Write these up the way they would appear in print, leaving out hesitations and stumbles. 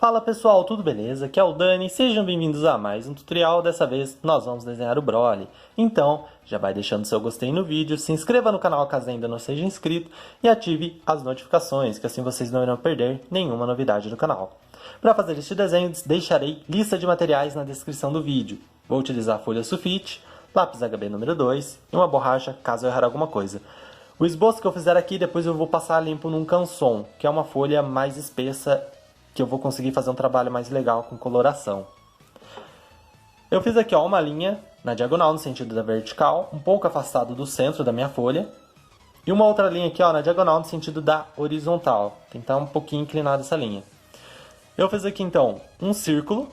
Fala pessoal, tudo beleza? Aqui é o Dani, sejam bem-vindos a mais um tutorial. Dessa vez nós vamos desenhar o Broly. Então, já vai deixando seu gostei no vídeo, se inscreva no canal caso ainda não seja inscrito e ative as notificações, que assim vocês não irão perder nenhuma novidade do canal. Para fazer este desenho, deixarei lista de materiais na descrição do vídeo. Vou utilizar folha sulfite, lápis HB número 2 e uma borracha caso eu errar alguma coisa. O esboço que eu fizer aqui, depois eu vou passar limpo num canson, que é uma folha mais espessa, que eu vou conseguir fazer um trabalho mais legal com coloração. Eu fiz aqui uma linha na diagonal, no sentido da vertical, um pouco afastado do centro da minha folha. E uma outra linha aqui na diagonal, no sentido da horizontal. Tem que estar um pouquinho inclinada essa linha. Eu fiz aqui então um círculo.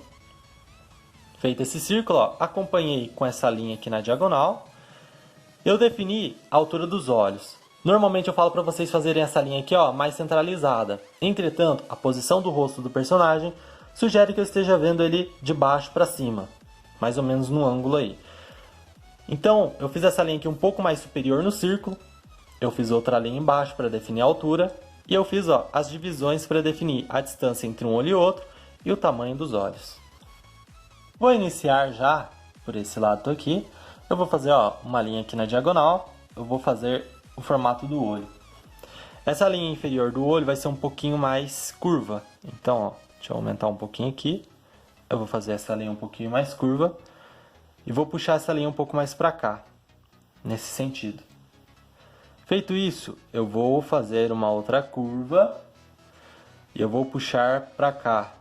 Feito esse círculo, acompanhei com essa linha aqui na diagonal. Eu defini a altura dos olhos. Normalmente eu falo para vocês fazerem essa linha aqui mais centralizada. Entretanto, a posição do rosto do personagem sugere que eu esteja vendo ele de baixo para cima. Mais ou menos no ângulo aí. Então, eu fiz essa linha aqui um pouco mais superior no círculo. Eu fiz outra linha embaixo para definir a altura. E eu fiz as divisões para definir a distância entre um olho e outro e o tamanho dos olhos. Vou iniciar já por esse lado aqui. Eu vou fazer uma linha aqui na diagonal. Eu vou fazer o formato do olho. Essa linha inferior do olho vai ser um pouquinho mais curva. Então, deixa eu aumentar um pouquinho aqui. Eu vou fazer essa linha um pouquinho mais curva. E vou puxar essa linha um pouco mais para cá. Nesse sentido. Feito isso, eu vou fazer uma outra curva. E eu vou puxar para cá.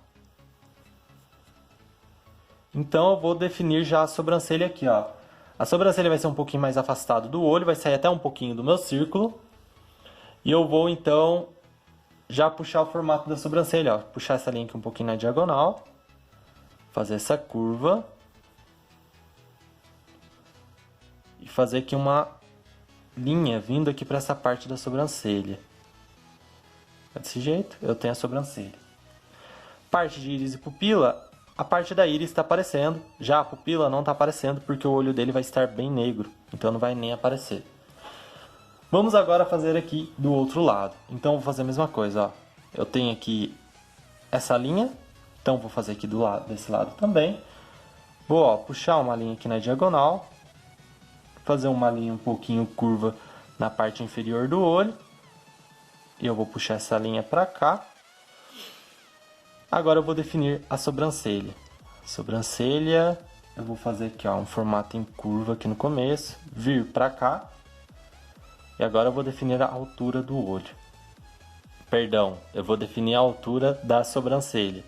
Então, eu vou definir já a sobrancelha aqui, A sobrancelha vai ser um pouquinho mais afastado do olho, vai sair até um pouquinho do meu círculo. E eu vou, então, já puxar o formato da sobrancelha, Puxar essa linha aqui um pouquinho na diagonal. Fazer essa curva. E fazer aqui uma linha vindo aqui para essa parte da sobrancelha. Desse jeito, eu tenho a sobrancelha. Parte de íris e pupila. A parte da íris está aparecendo, já a pupila não está aparecendo porque o olho dele vai estar bem negro, então não vai nem aparecer. Vamos agora fazer aqui do outro lado. Então vou fazer a mesma coisa, Eu tenho aqui essa linha, então vou fazer aqui desse lado também. Vou puxar uma linha aqui na diagonal, fazer uma linha um pouquinho curva na parte inferior do olho. E eu vou puxar essa linha para cá. Agora eu vou definir a sobrancelha. Sobrancelha, eu vou fazer aqui um formato em curva aqui no começo, vir para cá. E agora eu vou definir a altura do olho. Perdão, eu vou definir a altura da sobrancelha.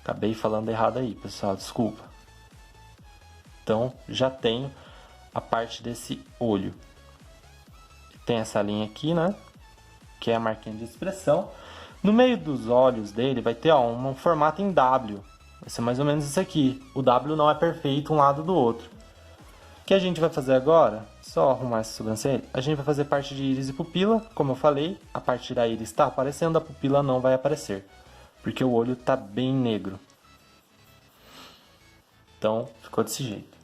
Acabei falando errado aí, pessoal, desculpa. Então, já tenho a parte desse olho. Tem essa linha aqui, né? Que é a marquinha de expressão. No meio dos olhos dele vai ter um formato em W. Vai ser mais ou menos isso aqui. O W não é perfeito um lado do outro. O que a gente vai fazer agora? Só arrumar essa sobrancelha. A gente vai fazer parte de íris e pupila. Como eu falei, a parte da íris está aparecendo, a pupila não vai aparecer. Porque o olho está bem negro. Então, ficou desse jeito.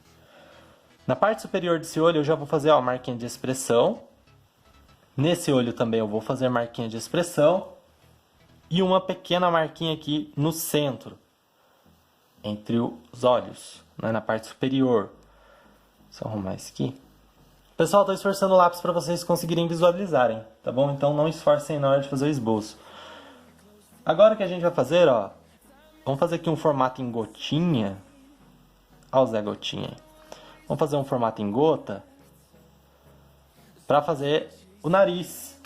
Na parte superior desse olho eu já vou fazer a marquinha de expressão. Nesse olho também eu vou fazer a marquinha de expressão. E uma pequena marquinha aqui no centro, entre os olhos, na parte superior. Só arrumar isso aqui. Pessoal, estou esforçando o lápis para vocês conseguirem visualizarem, tá bom? Então não esforcem na hora de fazer o esboço. Agora o que a gente vai fazer, vamos fazer aqui um formato em gotinha. Olha o Zé Gotinha. Vamos fazer um formato em gota para fazer o nariz.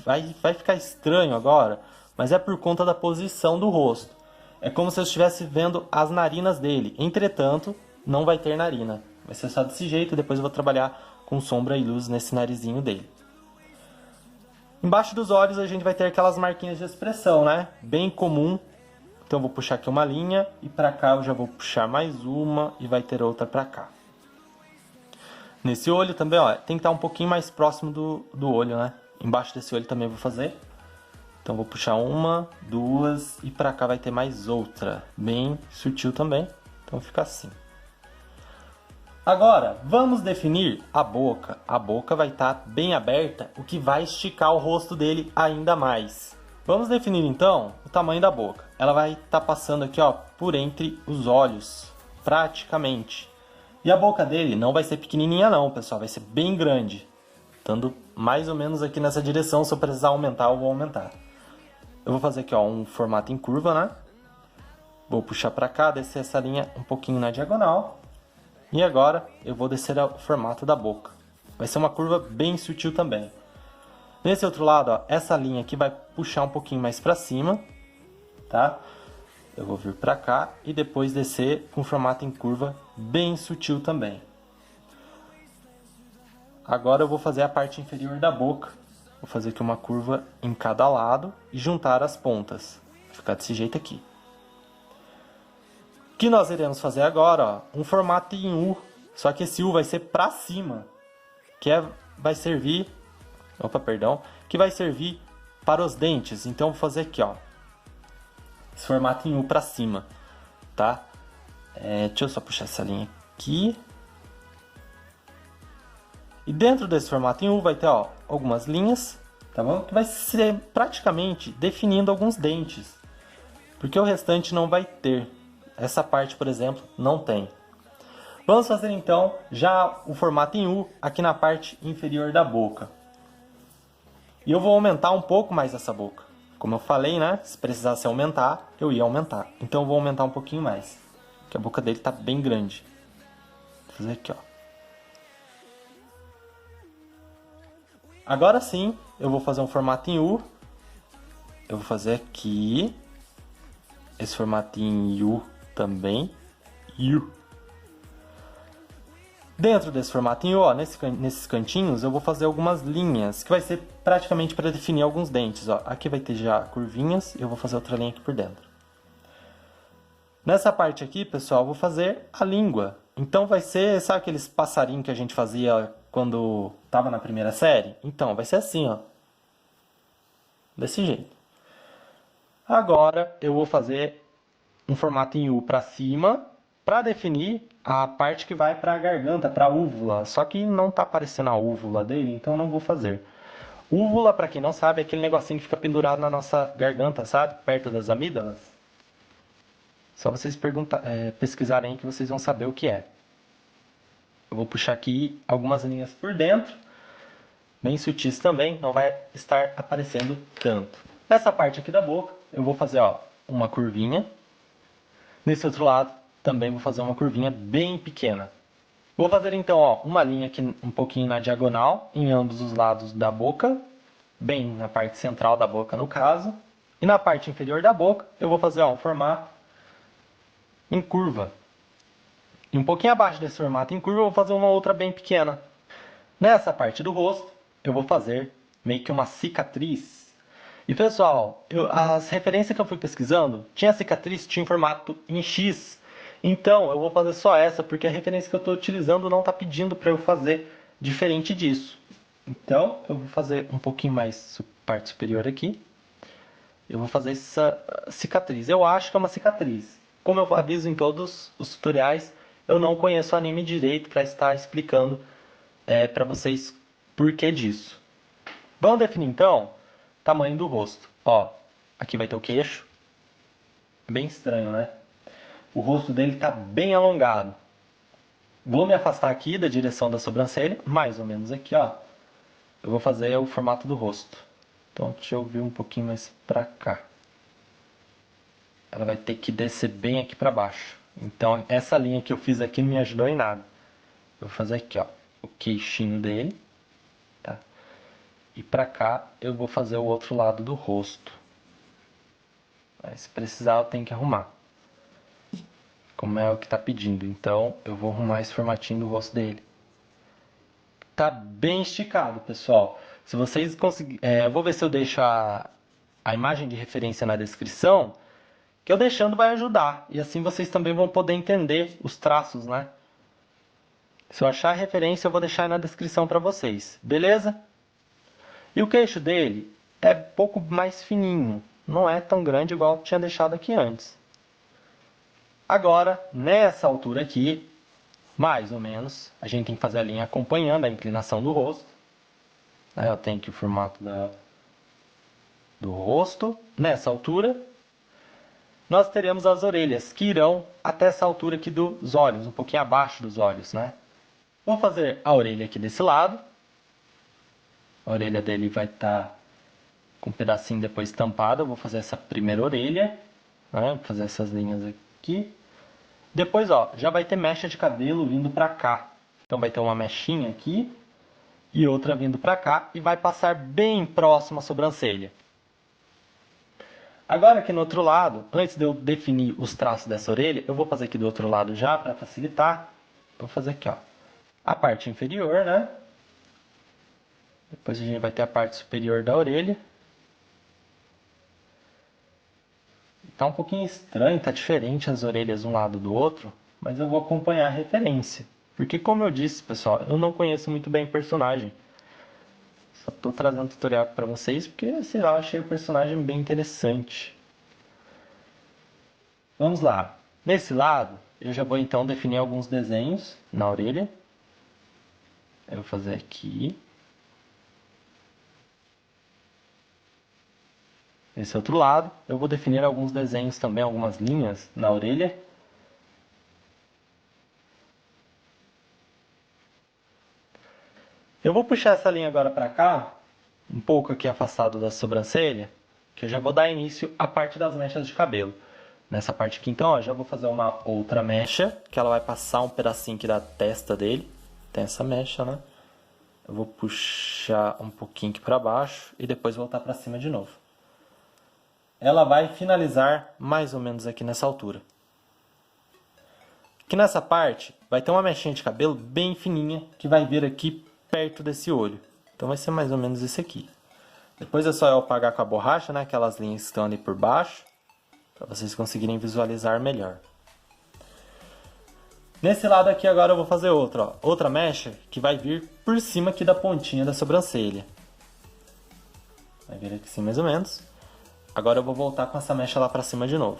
Vai ficar estranho agora, mas é por conta da posição do rosto. É como se eu estivesse vendo as narinas dele. Entretanto, não vai ter narina. Vai ser só desse jeito, depois eu vou trabalhar com sombra e luz nesse narizinho dele. Embaixo dos olhos a gente vai ter aquelas marquinhas de expressão, né? Bem comum. Então eu vou puxar aqui uma linha e para cá eu já vou puxar mais uma e vai ter outra para cá. Nesse olho também, tem que estar um pouquinho mais próximo do olho, né? Embaixo desse olho também vou fazer. Então vou puxar uma, duas e pra cá vai ter mais outra. Bem sutil também. Então fica assim. Agora, vamos definir a boca. A boca vai estar bem aberta, o que vai esticar o rosto dele ainda mais. Vamos definir então o tamanho da boca. Ela vai estar passando aqui, ó, por entre os olhos, praticamente. E a boca dele não vai ser pequenininha não, pessoal, vai ser bem grande. Estando mais ou menos aqui nessa direção, se eu precisar aumentar, eu vou aumentar. Eu vou fazer aqui, ó, um formato em curva, né? Vou puxar para cá, descer essa linha um pouquinho na diagonal. E agora eu vou descer o formato da boca. Vai ser uma curva bem sutil também. Nesse outro lado, ó, essa linha aqui vai puxar um pouquinho mais para cima, tá? Eu vou vir para cá e depois descer com formato em curva bem sutil também. Agora eu vou fazer a parte inferior da boca. Vou fazer aqui uma curva em cada lado e juntar as pontas. Vai ficar desse jeito aqui. O que nós iremos fazer agora, ó, um formato em U, só que esse U vai ser para cima, vai servir, que vai servir para os dentes. Então eu vou fazer aqui, ó, esse formato em U para cima, tá? Deixa eu só puxar essa linha aqui. E dentro desse formato em U vai ter, ó, algumas linhas, tá bom? Que vai ser praticamente definindo alguns dentes, porque o restante não vai ter. Essa parte, por exemplo, não tem. Vamos fazer então já o formato em U aqui na parte inferior da boca. E eu vou aumentar um pouco mais essa boca. Como eu falei, né? Se precisasse aumentar, eu ia aumentar. Então eu vou aumentar um pouquinho mais. Porque a boca dele tá bem grande. Vou fazer aqui, ó. Agora sim, eu vou fazer um formato em U. Eu vou fazer aqui. Esse formato em U também. U. Dentro desse formato em U, ó, nesses cantinhos, eu vou fazer algumas linhas, que vai ser praticamente para definir alguns dentes. Ó. Aqui vai ter já curvinhas e eu vou fazer outra linha aqui por dentro. Nessa parte aqui, pessoal, eu vou fazer a língua. Então vai ser, sabe aqueles passarinhos que a gente fazia quando estava na primeira série? Então, vai ser assim, ó. Desse jeito. Agora eu vou fazer um formato em U para cima, para definir a parte que vai para a garganta, para a úvula. Só que não está aparecendo a úvula dele, então não vou fazer. Úvula, para quem não sabe, é aquele negocinho que fica pendurado na nossa garganta, sabe? Perto das amígdalas. Só vocês pesquisarem aí que vocês vão saber o que é. Eu vou puxar aqui algumas linhas por dentro, bem sutis também, não vai estar aparecendo tanto. Nessa parte aqui da boca, eu vou fazer, ó, uma curvinha. Nesse outro lado, também vou fazer uma curvinha bem pequena. Vou fazer então, ó, uma linha aqui um pouquinho na diagonal, em ambos os lados da boca, bem na parte central da boca no caso. E na parte inferior da boca, eu vou fazer, ó, um formato em curva. E um pouquinho abaixo desse formato em curva, eu vou fazer uma outra bem pequena. Nessa parte do rosto, eu vou fazer meio que uma cicatriz. E pessoal, as referências que eu fui pesquisando, tinha cicatriz, tinha em formato em X. Então, eu vou fazer só essa, porque a referência que eu estou utilizando não está pedindo para eu fazer diferente disso. Então, eu vou fazer um pouquinho mais parte superior aqui. Eu vou fazer essa cicatriz. Eu acho que é uma cicatriz. Como eu aviso em todos os tutoriais, eu não conheço o anime direito para estar explicando para vocês por que disso. Vamos definir então o tamanho do rosto. Ó, aqui vai ter o queixo. Bem estranho, né? O rosto dele está bem alongado. Vou me afastar aqui da direção da sobrancelha, mais ou menos aqui, ó. Eu vou fazer o formato do rosto. Então, deixa eu vir um pouquinho mais para cá. Ela vai ter que descer bem aqui para baixo. Então, essa linha que eu fiz aqui não me ajudou em nada. Eu vou fazer aqui, ó, o queixinho dele, tá? E para cá eu vou fazer o outro lado do rosto. Aí, se precisar, eu tenho que arrumar. Como é o que está pedindo. Então, eu vou arrumar esse formatinho do rosto dele. Tá bem esticado, pessoal. Se vocês conseguirem... eu vou ver se eu deixo a imagem de referência na descrição, que eu deixando vai ajudar. E assim vocês também vão poder entender os traços, né? Se eu achar a referência, eu vou deixar aí na descrição para vocês. Beleza? E o queixo dele é um pouco mais fininho. Não é tão grande igual eu tinha deixado aqui antes. Agora, nessa altura aqui, mais ou menos, a gente tem que fazer a linha acompanhando a inclinação do rosto. Aí eu tenho aqui o formato do rosto, nessa altura, nós teremos as orelhas, que irão até essa altura aqui dos olhos, um pouquinho abaixo dos olhos, né? Vou fazer a orelha aqui desse lado. A orelha dele vai estar com um pedacinho depois tampado. Eu vou fazer essa primeira orelha, né? Vou fazer essas linhas aqui. Depois, ó, já vai ter mecha de cabelo vindo pra cá. Então vai ter uma mechinha aqui e outra vindo pra cá e vai passar bem próximo à sobrancelha. Agora aqui no outro lado, antes de eu definir os traços dessa orelha, eu vou fazer aqui do outro lado já para facilitar. Vou fazer aqui, ó, a parte inferior, né? Depois a gente vai ter a parte superior da orelha. Tá um pouquinho estranho, tá diferente as orelhas um lado do outro, mas eu vou acompanhar a referência. Porque como eu disse, pessoal, eu não conheço muito bem o personagem. Só tô trazendo tutorial para vocês porque, sei lá, eu achei o personagem bem interessante. Vamos lá. Nesse lado, eu já vou então definir alguns desenhos na orelha. Eu vou fazer aqui. Esse outro lado, eu vou definir alguns desenhos também, algumas linhas na orelha. Eu vou puxar essa linha agora para cá, um pouco aqui afastado da sobrancelha, que eu já vou dar início à parte das mechas de cabelo. Nessa parte aqui então, ó, já vou fazer uma outra mecha, que ela vai passar um pedacinho aqui da testa dele. Tem essa mecha, né? Eu vou puxar um pouquinho aqui para baixo e depois voltar para cima de novo. Ela vai finalizar mais ou menos aqui nessa altura. Aqui nessa parte vai ter uma mechinha de cabelo bem fininha que vai vir aqui perto desse olho. Então vai ser mais ou menos esse aqui. Depois é só eu apagar com a borracha, né, aquelas linhas que estão ali por baixo, para vocês conseguirem visualizar melhor. Nesse lado aqui agora eu vou fazer outra, ó, outra mecha que vai vir por cima aqui da pontinha da sobrancelha. Vai vir aqui assim mais ou menos. Agora eu vou voltar com essa mecha lá para cima de novo.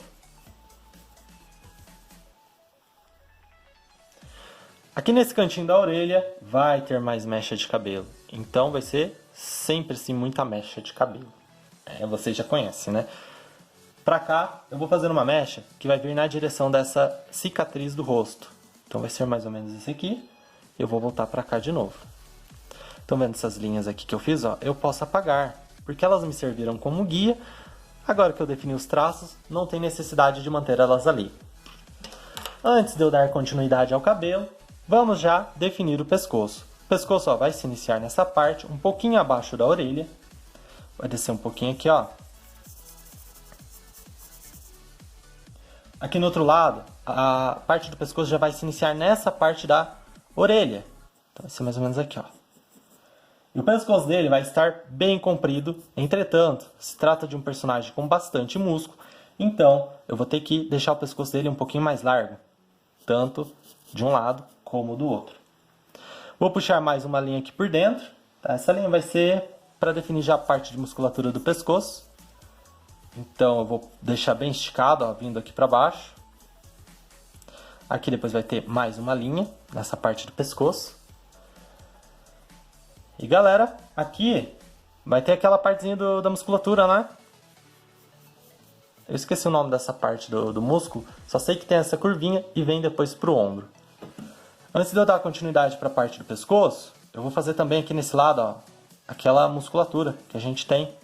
Aqui nesse cantinho da orelha vai ter mais mecha de cabelo. Então vai ser sempre assim muita mecha de cabelo. Vocês já conhecem, né? Pra cá eu vou fazer uma mecha que vai vir na direção dessa cicatriz do rosto. Então vai ser mais ou menos esse aqui. Eu vou voltar pra cá de novo. Estão vendo essas linhas aqui que eu fiz? Ó? Eu posso apagar, porque elas me serviram como guia. Agora que eu defini os traços, não tem necessidade de manter elas ali. Antes de eu dar continuidade ao cabelo, vamos já definir o pescoço. O pescoço, ó, vai se iniciar nessa parte, um pouquinho abaixo da orelha. Vai descer um pouquinho aqui, ó. Aqui no outro lado, a parte do pescoço já vai se iniciar nessa parte da orelha. Então vai ser mais ou menos aqui, ó. E o pescoço dele vai estar bem comprido, entretanto, se trata de um personagem com bastante músculo, então eu vou ter que deixar o pescoço dele um pouquinho mais largo, tanto de um lado como do outro. Vou puxar mais uma linha aqui por dentro, tá? Essa linha vai ser para definir já a parte de musculatura do pescoço. Então eu vou deixar bem esticado, ó, vindo aqui para baixo. Aqui depois vai ter mais uma linha nessa parte do pescoço. E galera, aqui vai ter aquela partezinha da musculatura, né? Eu esqueci o nome dessa parte do músculo, só sei que tem essa curvinha e vem depois pro ombro. Antes de eu dar continuidade para a parte do pescoço, eu vou fazer também aqui nesse lado, ó, aquela musculatura que a gente tem.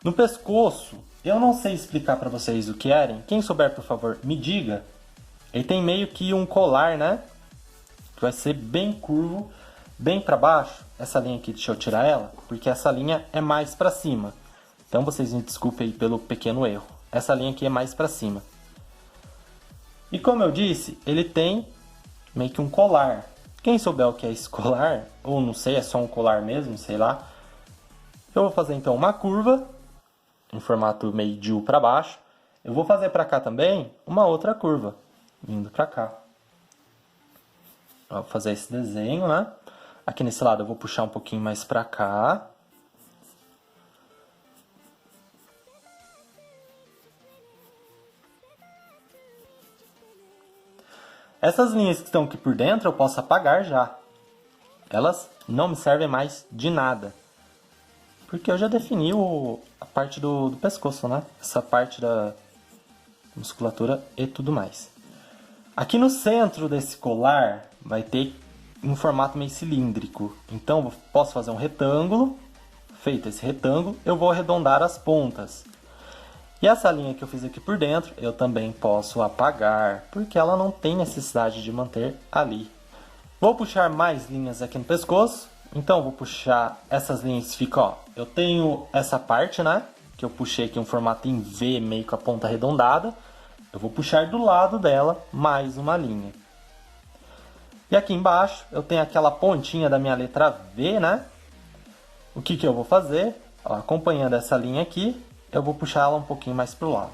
No pescoço, eu não sei explicar para vocês o que é. Quem souber, por favor, me diga. Ele tem meio que um colar, né? Que vai ser bem curvo, bem para baixo. Essa linha aqui, deixa eu tirar ela, porque essa linha é mais para cima. Então vocês me desculpem aí pelo pequeno erro. Essa linha aqui é mais para cima. E como eu disse, ele tem meio que um colar. Quem souber o que é esse colar, ou não sei, é só um colar mesmo, sei lá. Eu vou fazer então uma curva, em formato meio de U para baixo. Eu vou fazer para cá também uma outra curva, vindo para cá. Vou fazer esse desenho, né? Aqui nesse lado eu vou puxar um pouquinho mais para cá. Essas linhas que estão aqui por dentro eu posso apagar já. Elas não me servem mais de nada. porque eu já defini a parte do pescoço, né? Essa parte da musculatura e tudo mais. Aqui no centro desse colar vai ter um formato meio cilíndrico. Então eu posso fazer um retângulo. Feito esse retângulo, eu vou arredondar as pontas. E essa linha que eu fiz aqui por dentro, eu também posso apagar, porque ela não tem necessidade de manter ali. Vou puxar mais linhas aqui no pescoço. Então vou puxar essas linhas, fica, ó, eu tenho essa parte, né, que eu puxei aqui um formato em V, meio com a ponta arredondada. Eu vou puxar do lado dela mais uma linha. E aqui embaixo eu tenho aquela pontinha da minha letra V, né? O que eu vou fazer? Ó, acompanhando essa linha aqui, eu vou puxar ela um pouquinho mais para o lado.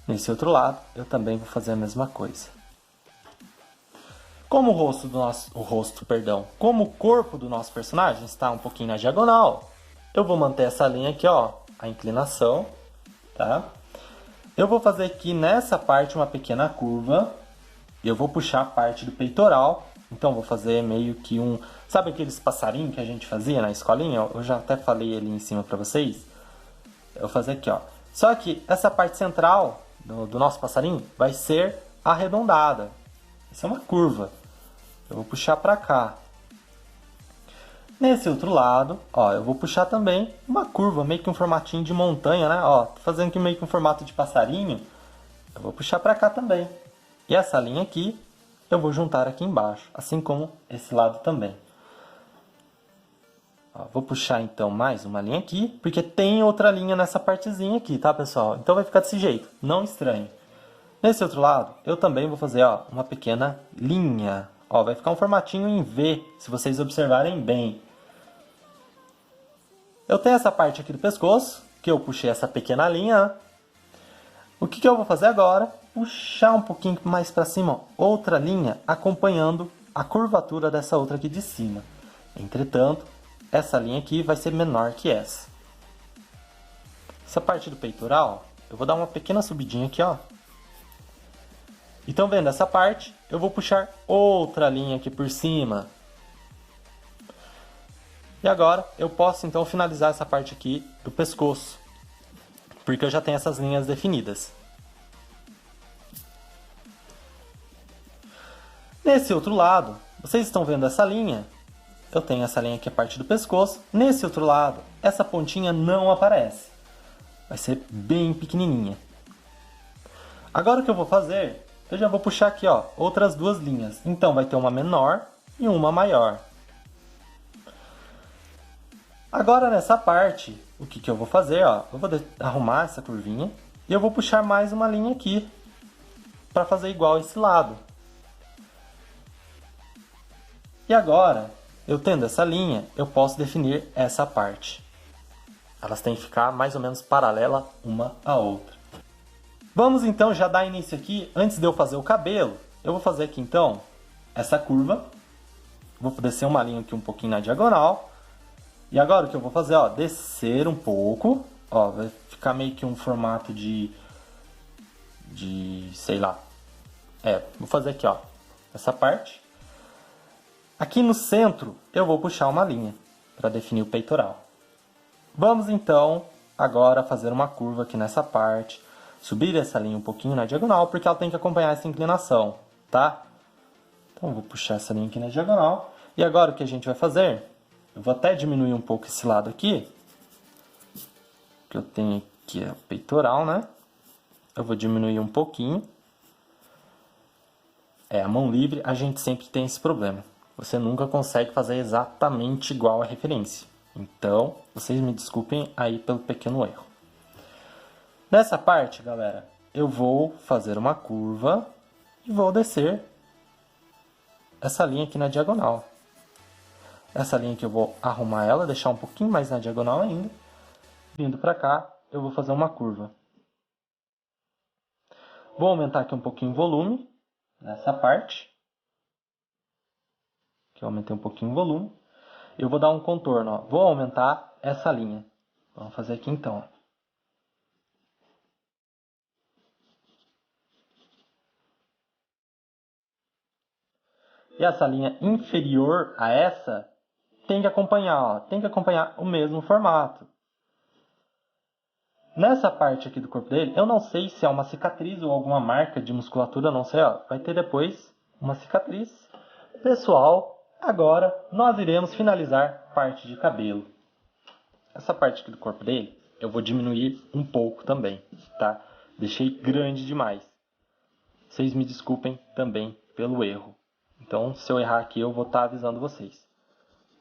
Nesse outro lado, eu também vou fazer a mesma coisa. Como como o corpo do nosso personagem está um pouquinho na diagonal, eu vou manter essa linha aqui, ó, a inclinação, tá? Eu vou fazer aqui nessa parte uma pequena curva. Eu vou puxar a parte do peitoral. Então vou fazer meio que um... Sabe aqueles passarinhos que a gente fazia na escolinha? Eu já até falei ali em cima pra vocês. Eu vou fazer aqui, ó. Só que essa parte central do nosso passarinho vai ser arredondada. Isso é uma curva. Eu vou puxar pra cá. Nesse outro lado, ó, eu vou puxar também uma curva, meio que um formatinho de montanha, né? Ó, tô fazendo aqui meio que um formato de passarinho. Eu vou puxar pra cá também. E essa linha aqui, eu vou juntar aqui embaixo, assim como esse lado também. Ó, vou puxar então mais uma linha aqui, porque tem outra linha nessa partezinha aqui, tá, pessoal? Então vai ficar desse jeito, não estranhe. Nesse outro lado, eu também vou fazer, ó, uma pequena linha. Ó, vai ficar um formatinho em V, se vocês observarem bem. Eu tenho essa parte aqui do pescoço, que eu puxei essa pequena linha. O que eu vou fazer agora? Puxar um pouquinho mais para cima, ó, outra linha acompanhando a curvatura dessa outra aqui de cima. Entretanto, essa linha aqui vai ser menor que essa. Essa parte do peitoral, eu vou dar uma pequena subidinha aqui, ó. Então, vendo essa parte, eu vou puxar outra linha aqui por cima. E agora eu posso então finalizar essa parte aqui do pescoço, porque eu já tenho essas linhas definidas. Nesse outro lado, vocês estão vendo essa linha? Eu tenho essa linha aqui, a parte do pescoço. Nesse outro lado, essa pontinha não aparece. Vai ser bem pequenininha. Agora o que eu vou fazer? Eu já vou puxar aqui, ó, outras duas linhas. Então vai ter uma menor e uma maior. Agora nessa parte, o que eu vou fazer? Ó, eu vou arrumar essa curvinha e eu vou puxar mais uma linha aqui para fazer igual esse lado. E agora, eu tendo essa linha, eu posso definir essa parte. Elas têm que ficar mais ou menos paralela uma à outra. Vamos então já dar início aqui, antes de eu fazer o cabelo, eu vou fazer aqui então essa curva. Vou descer uma linha aqui um pouquinho na diagonal. E agora o que eu vou fazer, ó, descer um pouco, ó, vai ficar meio que um formato sei lá. Vou fazer aqui, ó, essa parte. Aqui no centro eu vou puxar uma linha para definir o peitoral. Vamos então agora fazer uma curva aqui nessa parte, subir essa linha um pouquinho na diagonal, porque ela tem que acompanhar essa inclinação, tá? Então eu vou puxar essa linha aqui na diagonal. E agora o que a gente vai fazer? Eu vou até diminuir um pouco esse lado aqui, que eu tenho aqui o peitoral, né? Eu vou diminuir um pouquinho. A mão livre, a gente sempre tem esse problema. Você nunca consegue fazer exatamente igual a referência. Então, vocês me desculpem aí pelo pequeno erro. Nessa parte, galera, eu vou fazer uma curva e vou descer essa linha aqui na diagonal. Essa linha que eu vou arrumar ela, deixar um pouquinho mais na diagonal ainda. Vindo pra cá, eu vou fazer uma curva. Vou aumentar aqui um pouquinho o volume nessa parte. Que eu aumentei um pouquinho o volume. Eu vou dar um contorno, ó. Vou aumentar essa linha. Vamos fazer aqui então, ó. E essa linha inferior a essa, tem que acompanhar, ó, tem que acompanhar o mesmo formato. Nessa parte aqui do corpo dele, eu não sei se é uma cicatriz ou alguma marca de musculatura, não sei, ó, vai ter depois uma cicatriz. Pessoal, agora nós iremos finalizar parte de cabelo. Essa parte aqui do corpo dele, eu vou diminuir um pouco também, tá? Deixei grande demais. Vocês me desculpem também pelo erro. Então, se eu errar aqui, eu vou estar avisando vocês.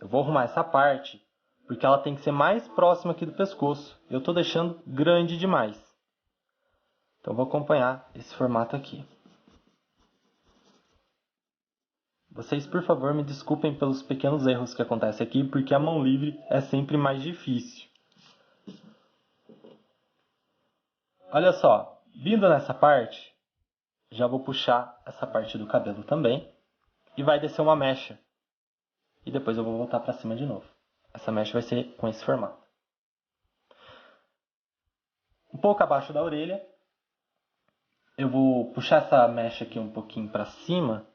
Eu vou arrumar essa parte, porque ela tem que ser mais próxima aqui do pescoço. Eu estou deixando grande demais. Então, eu vou acompanhar esse formato aqui. Vocês, por favor, me desculpem pelos pequenos erros que acontecem aqui, porque a mão livre é sempre mais difícil. Olha só, vindo nessa parte, já vou puxar essa parte do cabelo também. E vai descer uma mecha. E depois eu vou voltar para cima de novo. Essa mecha vai ser com esse formato. Um pouco abaixo da orelha, eu vou puxar essa mecha aqui um pouquinho para cima.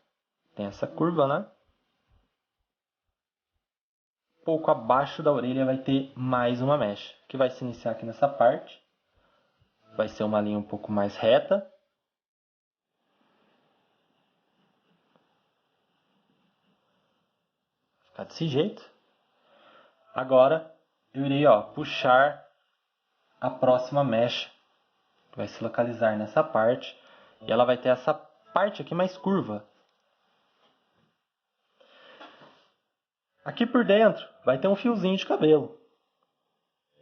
Tem essa curva, né? Um pouco abaixo da orelha vai ter mais uma mecha, que vai se iniciar aqui nessa parte. Vai ser uma linha um pouco mais reta. Vai ficar desse jeito. Agora, eu irei, ó, puxar a próxima mecha. Que vai se localizar nessa parte. E ela vai ter essa parte aqui mais curva. Aqui por dentro vai ter um fiozinho de cabelo.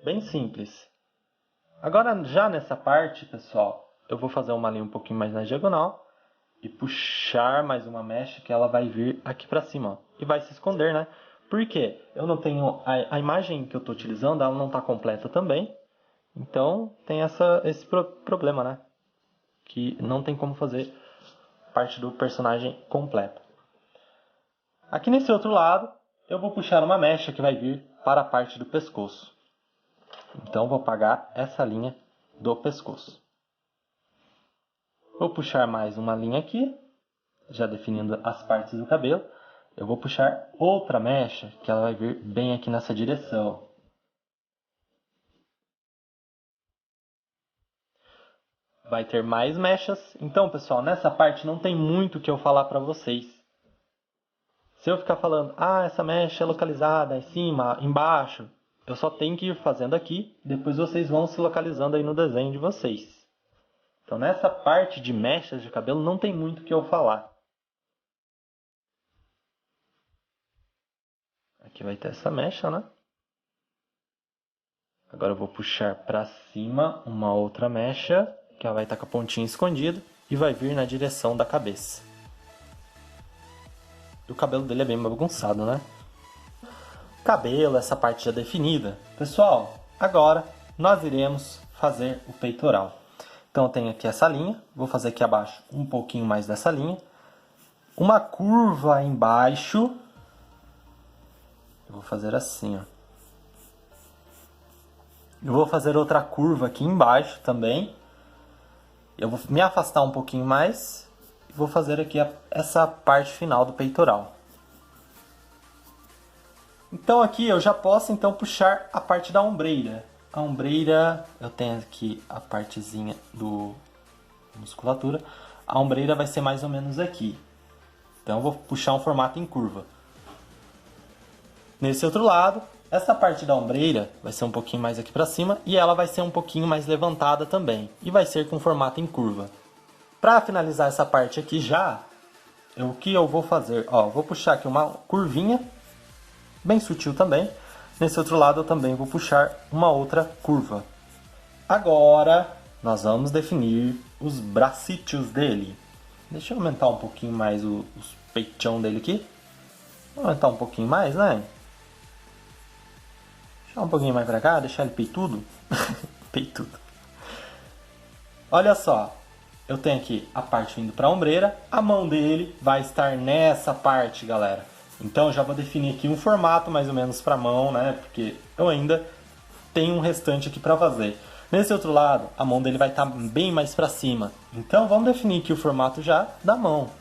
Bem simples. Agora, já nessa parte, pessoal, eu vou fazer uma linha um pouquinho mais na diagonal. E puxar mais uma mecha que ela vai vir aqui pra cima. Ó, e vai se esconder, né? Por quê? Eu não tenho... A imagem que eu estou utilizando, ela não está completa também. Então, tem esse problema, né? Que não tem como fazer parte do personagem completo. Aqui nesse outro lado, eu vou puxar uma mecha que vai vir para a parte do pescoço. Então, vou apagar essa linha do pescoço. Vou puxar mais uma linha aqui, já definindo as partes do cabelo. Eu vou puxar outra mecha, que ela vai vir bem aqui nessa direção. Vai ter mais mechas. Então, pessoal, nessa parte não tem muito o que eu falar para vocês. Se eu ficar falando, essa mecha é localizada em cima, embaixo, eu só tenho que ir fazendo aqui, depois vocês vão se localizando aí no desenho de vocês. Então, nessa parte de mechas de cabelo não tem muito o que eu falar. Aqui vai ter essa mecha, né? Agora eu vou puxar para cima uma outra mecha, que ela vai estar com a pontinha escondida e vai vir na direção da cabeça. E o cabelo dele é bem bagunçado, né? Cabelo, essa parte já definida. Pessoal, agora nós iremos fazer o peitoral. Então eu tenho aqui essa linha, vou fazer aqui abaixo um pouquinho mais dessa linha. Uma curva embaixo. Eu vou fazer assim, ó. Eu vou fazer outra curva aqui embaixo também. Eu vou me afastar um pouquinho mais e vou fazer aqui essa parte final do peitoral. Então aqui eu já posso então puxar a parte da ombreira. A ombreira, eu tenho aqui a partezinha do musculatura. A ombreira vai ser mais ou menos aqui. Então eu vou puxar um formato em curva. Nesse outro lado, essa parte da ombreira vai ser um pouquinho mais aqui para cima e ela vai ser um pouquinho mais levantada também. E vai ser com formato em curva. Para finalizar essa parte aqui já, o que eu vou fazer? Ó, vou puxar aqui uma curvinha, bem sutil também. Nesse outro lado eu também vou puxar uma outra curva. Agora, nós vamos definir os bracíteos dele. Deixa eu aumentar um pouquinho mais os peitão dele aqui. Vou aumentar um pouquinho mais, né? Deixar um pouquinho mais pra cá, deixar ele peitudo. Peitudo. Olha só, eu tenho aqui a parte indo pra ombreira. A mão dele vai estar nessa parte, galera. Então eu já vou definir aqui um formato mais ou menos pra mão, né? Porque eu ainda tenho um restante aqui pra fazer. Nesse outro lado, a mão dele vai estar bem mais pra cima. Então vamos definir aqui o formato já da mão.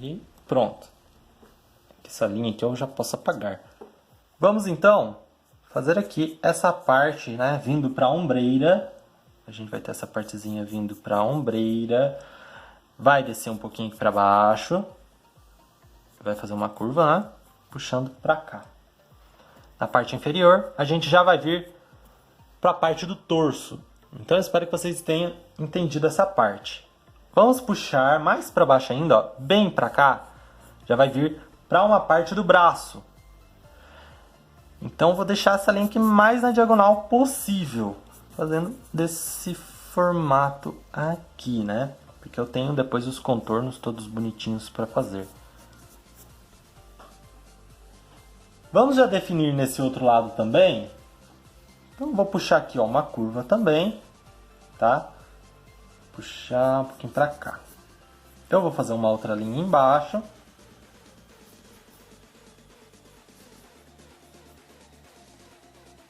E pronto. essa linha aqui eu já posso apagar. Vamos então fazer aqui essa parte, né, vindo para a ombreira. A gente vai ter essa partezinha vindo para a ombreira. Vai descer um pouquinho aqui para baixo. Vai fazer uma curva, né, puxando para cá. Na parte inferior, a gente já vai vir para a parte do torso. Então eu espero que vocês tenham entendido essa parte. Vamos puxar mais para baixo ainda, ó, bem para cá. Já vai vir para uma parte do braço. Então vou deixar essa linha aqui mais na diagonal possível, fazendo desse formato aqui, né? Porque eu tenho depois os contornos todos bonitinhos para fazer. Vamos já definir nesse outro lado também. Então vou puxar aqui, ó, uma curva também, tá? Puxar um pouquinho para cá. Eu vou fazer uma outra linha embaixo.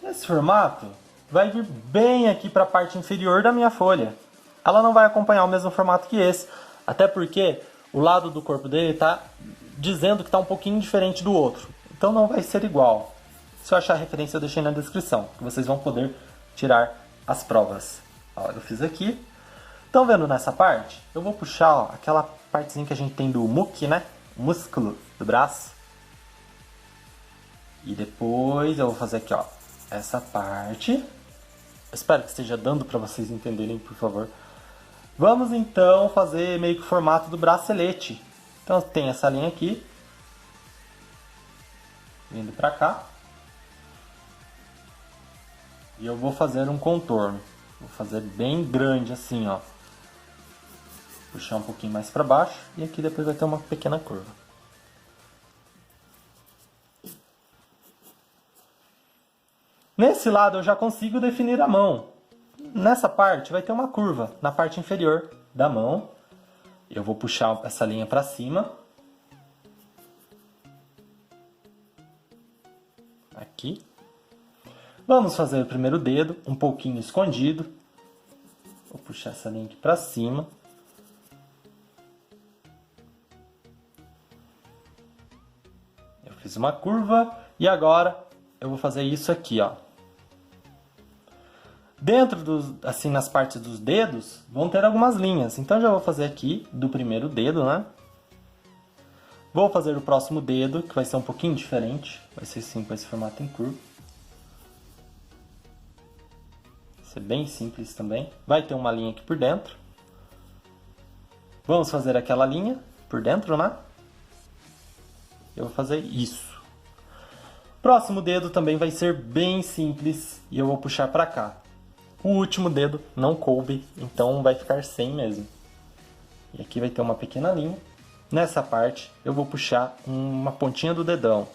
Esse formato vai vir bem aqui para a parte inferior da minha folha. Ela não vai acompanhar o mesmo formato que esse, até porque o lado do corpo dele está dizendo que está um pouquinho diferente do outro. Então não vai ser igual. Se eu achar a referência eu deixei na descrição, que vocês vão poder tirar as provas. Ó, eu fiz aqui. Estão vendo nessa parte? Eu vou puxar, ó, aquela partezinha que a gente tem do muque, né? O músculo do braço. E depois eu vou fazer aqui, ó, essa parte. Espero que esteja dando para vocês entenderem, por favor. Vamos então fazer meio que o formato do bracelete. Então tem essa linha aqui, vindo para cá. E eu vou fazer um contorno. Vou fazer bem grande assim, ó. Puxar um pouquinho mais para baixo e aqui depois vai ter uma pequena curva. Nesse lado eu já consigo definir a mão. Nessa parte vai ter uma curva na parte inferior da mão. Eu vou puxar essa linha para cima. Aqui. Vamos fazer o primeiro dedo um pouquinho escondido. Vou puxar essa linha aqui para cima. Eu fiz uma curva e agora eu vou fazer isso aqui, ó. Dentro dos, assim, nas partes dos dedos, vão ter algumas linhas. Então já vou fazer aqui do primeiro dedo, né? Vou fazer o próximo dedo, que vai ser um pouquinho diferente. Vai ser assim, com esse formato em curva. Vai ser bem simples também. Vai ter uma linha aqui por dentro. Vamos fazer aquela linha por dentro, né? Eu vou fazer isso. Próximo dedo também vai ser bem simples e eu vou puxar para cá. O último dedo não coube, então vai ficar sem mesmo. E aqui vai ter uma pequena linha. Nessa parte eu vou puxar uma pontinha do dedão.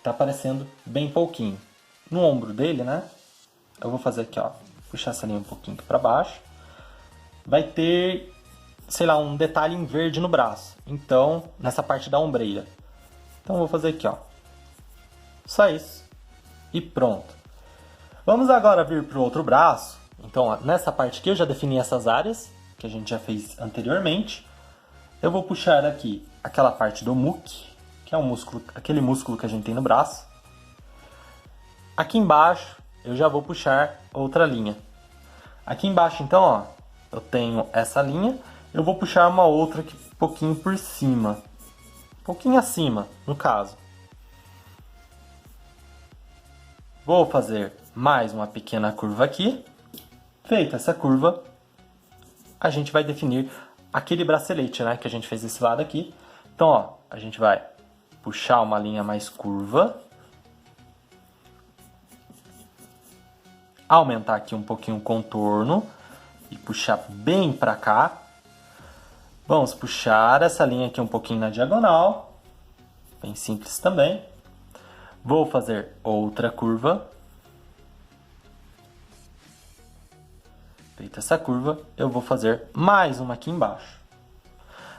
Tá aparecendo bem pouquinho. No ombro dele, né? Eu vou fazer aqui, ó. Puxar essa linha um pouquinho para baixo. Vai ter, sei lá, um detalhe em verde no braço. Então, nessa parte da ombreira. Então eu vou fazer aqui, ó. Só isso. E pronto. Vamos agora vir para o outro braço. Então, ó, nessa parte aqui eu já defini essas áreas que a gente já fez anteriormente. Eu vou puxar aqui aquela parte do muque, que é um músculo, aquele músculo que a gente tem no braço. Aqui embaixo eu já vou puxar outra linha. Aqui embaixo então, ó, eu tenho essa linha. Eu vou puxar uma outra aqui um pouquinho por cima. Um pouquinho acima, no caso. Vou fazer mais uma pequena curva aqui. Feita essa curva, a gente vai definir aquele bracelete, né, que a gente fez desse lado aqui. Então, ó, a gente vai puxar uma linha mais curva. Aumentar aqui um pouquinho o contorno e puxar bem para cá. Vamos puxar essa linha aqui um pouquinho na diagonal. Bem simples também. Vou fazer outra curva. Feita essa curva, eu vou fazer mais uma aqui embaixo.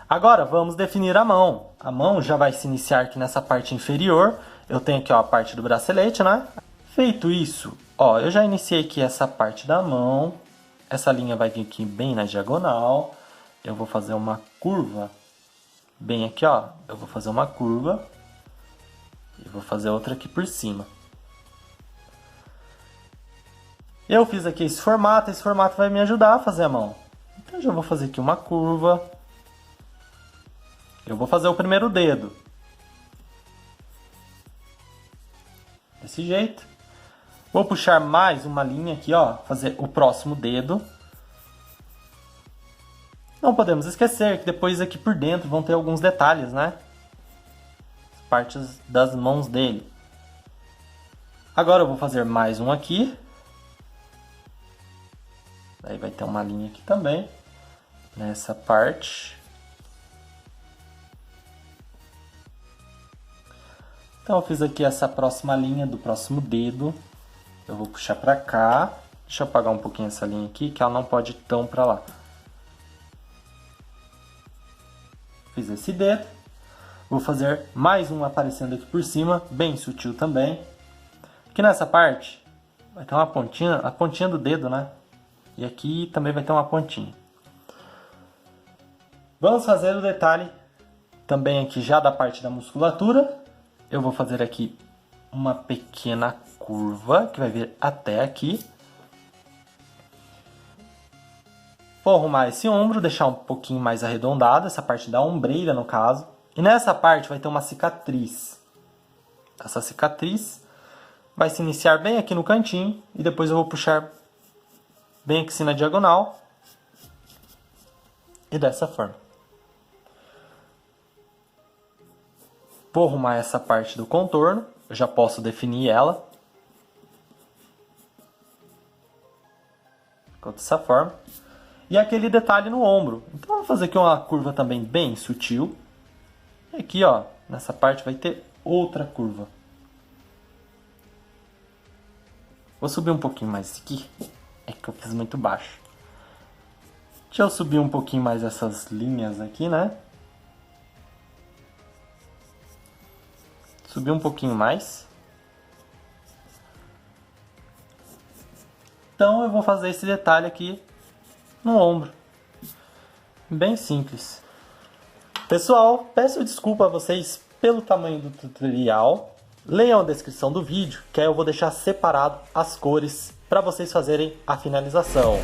Agora vamos definir a mão. A mão já vai se iniciar aqui nessa parte inferior. Eu tenho aqui, ó, a parte do bracelete, né? Feito isso, ó, eu já iniciei aqui essa parte da mão. Essa linha vai vir aqui bem na diagonal. Eu vou fazer uma curva. Bem aqui, ó, eu vou fazer uma curva. E vou fazer outra aqui por cima. Eu fiz aqui esse formato vai me ajudar a fazer a mão. Então eu já vou fazer aqui uma curva. Eu vou fazer o primeiro dedo. Desse jeito. Vou puxar mais uma linha aqui, ó, fazer o próximo dedo. Não podemos esquecer que depois aqui por dentro vão ter alguns detalhes, né? As partes das mãos dele. Agora eu vou fazer mais um aqui. Aí vai ter uma linha aqui também, nessa parte. Então eu fiz aqui essa próxima linha do próximo dedo. Eu vou puxar pra cá. Deixa eu apagar um pouquinho essa linha aqui, que ela não pode ir tão pra lá. Fiz esse dedo. Vou fazer mais um aparecendo aqui por cima, bem sutil também. Aqui nessa parte vai ter uma pontinha, a pontinha do dedo, né? E aqui também vai ter uma pontinha. Vamos fazer o detalhe também aqui já da parte da musculatura. Eu vou fazer aqui uma pequena curva que vai vir até aqui. Vou arrumar esse ombro, deixar um pouquinho mais arredondado, essa parte da ombreira no caso. E nessa parte vai ter uma cicatriz. Essa cicatriz vai se iniciar bem aqui no cantinho e depois eu vou puxar bem aqui na diagonal. E dessa forma. Vou arrumar essa parte do contorno, eu já posso definir ela. Ficou dessa forma. E aquele detalhe no ombro. Então vou fazer aqui uma curva também bem sutil. E aqui, ó, nessa parte vai ter outra curva. Vou subir um pouquinho mais aqui. É que eu fiz muito baixo. Deixa eu subir um pouquinho mais essas linhas aqui, né? Subir um pouquinho mais. Então eu vou fazer esse detalhe aqui no ombro. Bem simples. Pessoal, peço desculpa a vocês pelo tamanho do tutorial. Leiam a descrição do vídeo, que aí eu vou deixar separado as cores para vocês fazerem a finalização.